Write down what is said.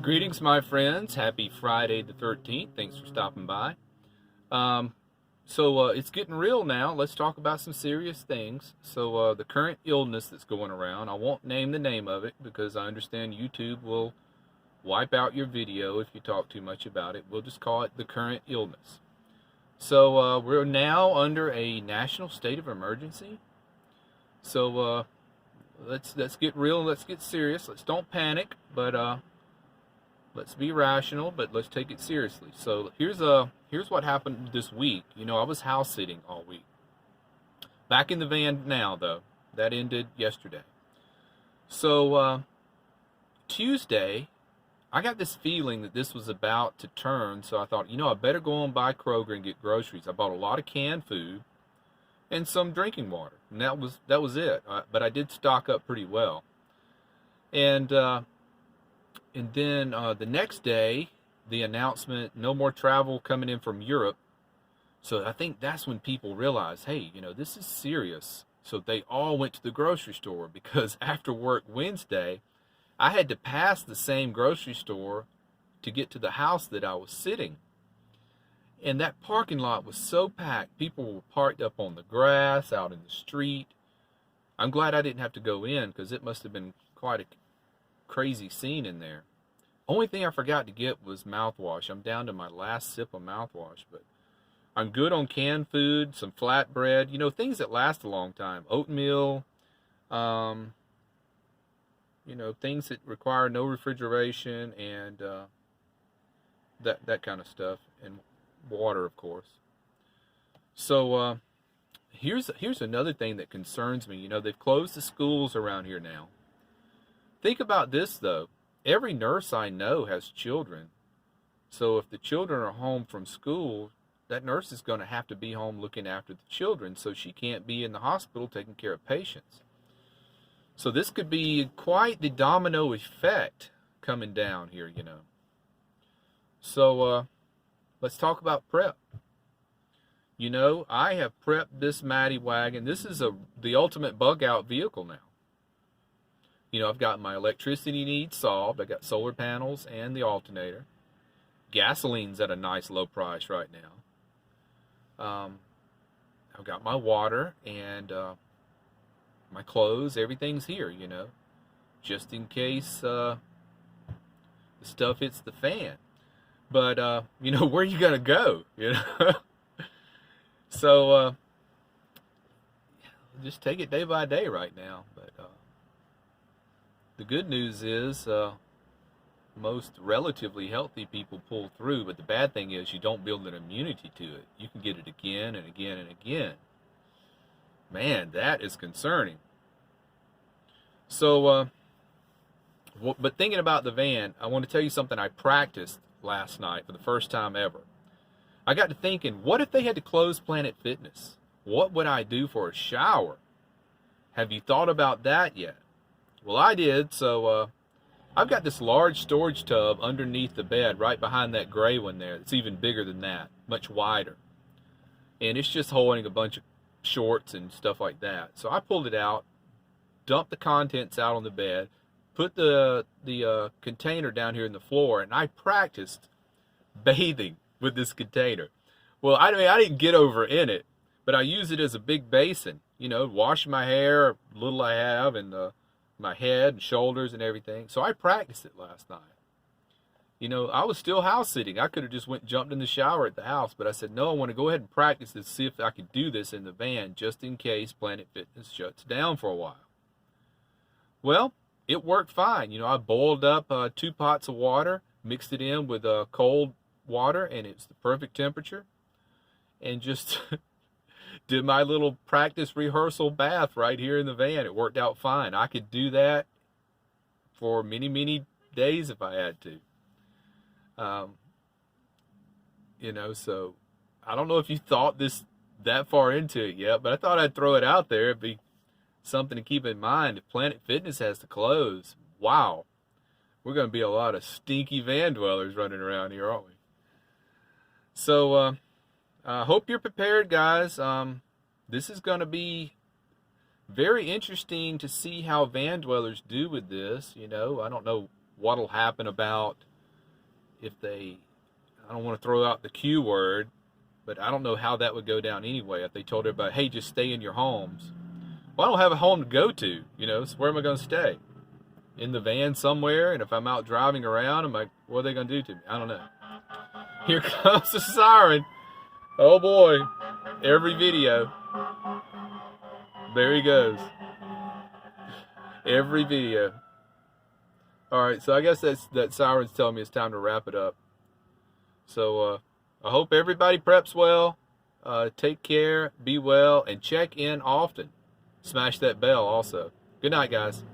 Greetings, my friends. Happy Friday the 13th. Thanks for stopping by. It's getting real now. Let's talk about some serious things. The current illness that's going around, I won't name the name of it because I understand YouTube will wipe out your video if you talk too much about it. We'll just call it the current illness. We're now under a national state of emergency. Let's get real and let's get serious. Let's don't panic, but let's be rational, but let's take it seriously. So here's what happened this week. I was house sitting all week. Back in the van now, though. That ended yesterday. Tuesday, I got this feeling that this was about to turn, so I thought, I better go and buy Kroger and get groceries. I bought a lot of canned food and some drinking water, and that was it. But I did stock up pretty well. And then the next day, the announcement, no more travel coming in from Europe. So I think that's when people realized, hey, this is serious. So they all went to the grocery store because after work Wednesday, I had to pass the same grocery store to get to the house that I was sitting. And that parking lot was so packed. People were parked up on the grass, out in the street. I'm glad I didn't have to go in because it must have been quite a crazy scene in there. Only thing I forgot to get was mouthwash. I'm down to my last sip of mouthwash, but I'm good on canned food, some flatbread, things that last a long time. Oatmeal, things that require no refrigeration and that kind of stuff, and water, of course. Here's another thing that concerns me. They've closed the schools around here now. Think about this, though. Every nurse I know has children. So if the children are home from school, that nurse is going to have to be home looking after the children, so she can't be in the hospital taking care of patients. So this could be quite the domino effect coming down here, Let's talk about prep. I have prepped this Matty wagon. This is the ultimate bug out vehicle now. I've got my electricity needs solved. I got solar panels and the alternator. Gasoline's at a nice low price right now. I've got my water and my clothes. Everything's here, just in case the stuff hits the fan. But, where are you going to go, So, just take it day by day right now. But the good news is most relatively healthy people pull through, but the bad thing is you don't build an immunity to it. You can get it again and again and again. Man, that is concerning. But thinking about the van, I want to tell you something I practiced last night for the first time ever. I got to thinking, what if they had to close Planet Fitness? What would I do for a shower? Have you thought about that yet? Well, I did, so I've got this large storage tub underneath the bed right behind that gray one there. It's even bigger than that, much wider. And it's just holding a bunch of shorts and stuff like that. So I pulled it out, dumped the contents out on the bed, put the container down here in the floor, and I practiced bathing with this container. Well, I didn't get over in it, but I use it as a big basin, wash my hair, little I have, and my head and shoulders and everything. So I practiced it last night. I was still house sitting. I could have just jumped in the shower at the house, but I said, no, I want to go ahead and practice this, see if I could do this in the van just in case Planet Fitness shuts down for a while. Well, it worked fine. I boiled up 2 pots of water, mixed it in with cold water, and it's the perfect temperature, and just did my little practice rehearsal bath right here in the van. It worked out fine. I could do that for many, many days if I had to. So I don't know if you thought that far into it yet, but I thought I'd throw it out there. It'd be something to keep in mind. If Planet Fitness has to close, wow, we're going to be a lot of stinky van dwellers running around here, aren't we? So I hope you're prepared, guys. This is going to be very interesting to see how van dwellers do with this. I don't know what'll happen about if they, I don't want to throw out the Q word, but I don't know how that would go down anyway. If they told everybody, hey, just stay in your homes. Well, I don't have a home to go to, so where am I going to stay? In the van somewhere, and if I'm out driving around, I'm like, what are they going to do to me? I don't know. Here comes the siren. Oh boy, every video. There he goes. Every video. All right, so I guess that siren's telling me it's time to wrap it up. So I hope everybody preps well. Take care, be well, and check in often. Smash that bell also. Good night, guys.